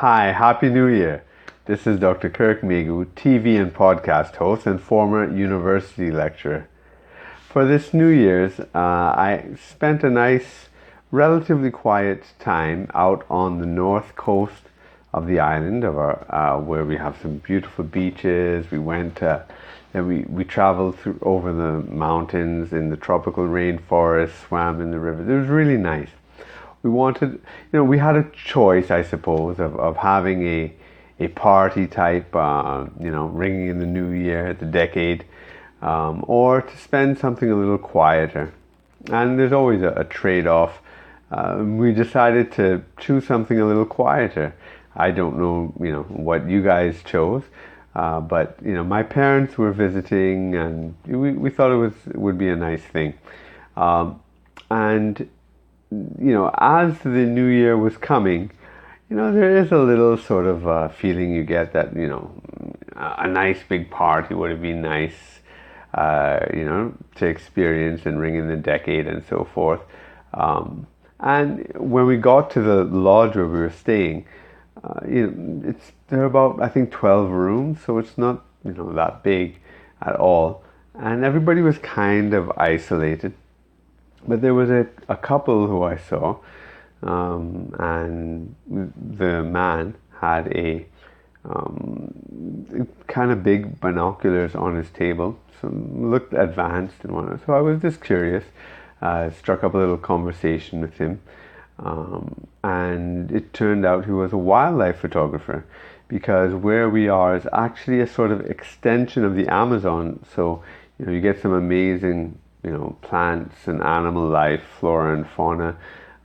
Hi, Happy New Year. This is Dr. Kirk Megu, TV and podcast host and former university lecturer. For this New Year's, I spent a nice, relatively quiet time out on the north coast of the island, where we have some beautiful beaches. We went, and we traveled over the mountains in the tropical rainforest, swam in the rivers. It was really nice. We had a choice, I suppose, of having a party type, ringing in the new year, the decade, or to spend something a little quieter. And there's always a trade-off. We decided to choose something a little quieter. I don't know, what you guys chose, but my parents were visiting, and we thought it would be a nice thing. And as the new year was coming, there is a little sort of feeling you get that, a nice big party would have been nice, to experience and ring in the decade and so forth. And when we got to the lodge where we were staying, there are about, I think, 12 rooms, so it's not, that big at all. And everybody was kind of isolated. But there was a couple who I saw, and the man had a kind of big binoculars on his table, so looked advanced and whatnot. So I was just curious, struck up a little conversation with him, and it turned out he was a wildlife photographer, because where we are is actually a sort of extension of the Amazon. So you get some amazing plants and animal life, flora and fauna.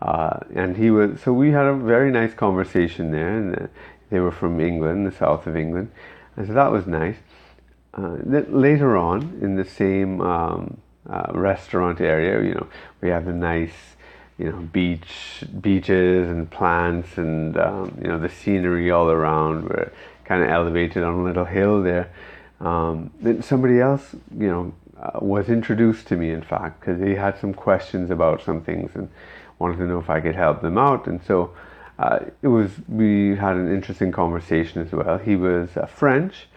So we had a very nice conversation there, and they were from England, the south of England. And so that was nice. Later on, in the same restaurant area, we have a nice, beaches and plants and, the scenery all around. We're kind of elevated on a little hill there. Then somebody else, was introduced to me, in fact, because he had some questions about some things and wanted to know if I could help them out. And so we had an interesting conversation as well. He was French,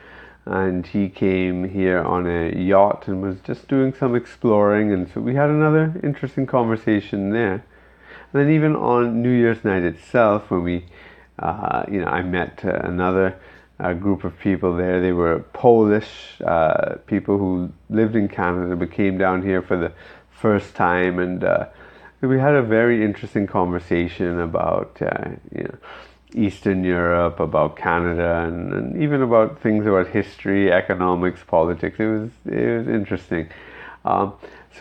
and he came here on a yacht and was just doing some exploring. And so we had another interesting conversation there. And then even on New Year's night itself, when I met another group of people there. They were Polish people who lived in Canada but came down here for the first time, and we had a very interesting conversation about Eastern Europe, about Canada, and even about things about history, economics, politics. It was interesting. So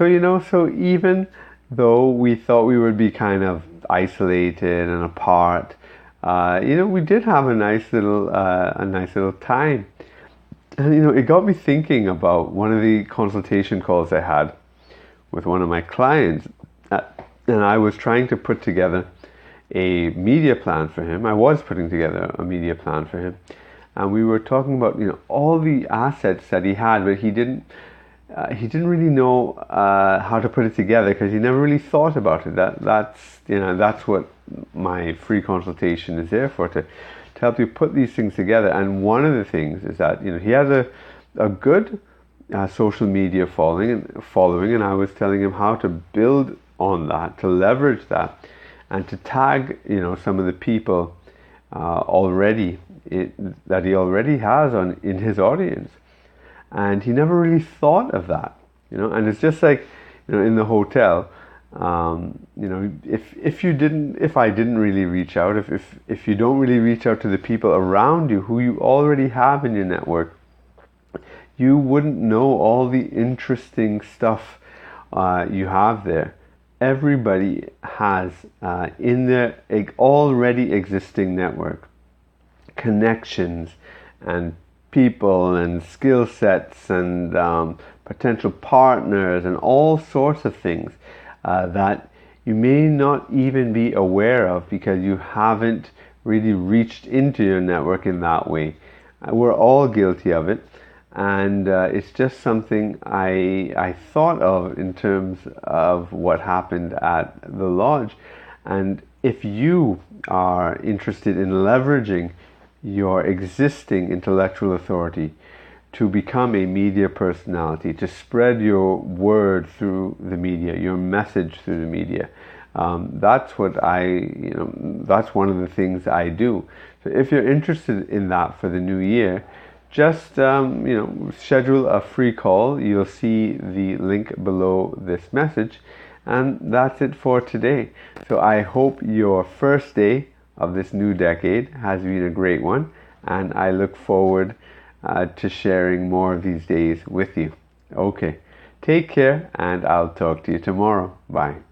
even though we thought we would be kind of isolated and apart, we did have a nice little time, and it got me thinking about one of the consultation calls I had with one of my clients, and I was trying to put together a media plan for him. I was putting together a media plan for him, and we were talking about all the assets that he had, but he didn't really know how to put it together because he never really thought about it. That's what my free consultation is there for, to help you put these things together. And one of the things is that he has a good social media following, and I was telling him how to build on that, to leverage that, and to tag some of the people that he already has in his audience. And he never really thought of that, and it's just like, in the hotel, if I didn't really reach out, if you don't really reach out to the people around you who you already have in your network, you wouldn't know all the interesting stuff you have there. Everybody has in their already existing network connections and people and skill sets and potential partners and all sorts of things that you may not even be aware of because you haven't really reached into your network in that way. We're all guilty of it, and it's just something I thought of in terms of what happened at the lodge. And if you are interested in leveraging your existing intellectual authority to become a media personality, to spread your word through the media, your message through the media, that's what that's one of the things I do. So if you're interested in that for the new year, just schedule a free call. You'll see the link below this message, and that's it for today. So I hope your first day of this new decade has been a great one, and I look forward to sharing more of these days with you. Okay, take care, and I'll talk to you tomorrow. Bye.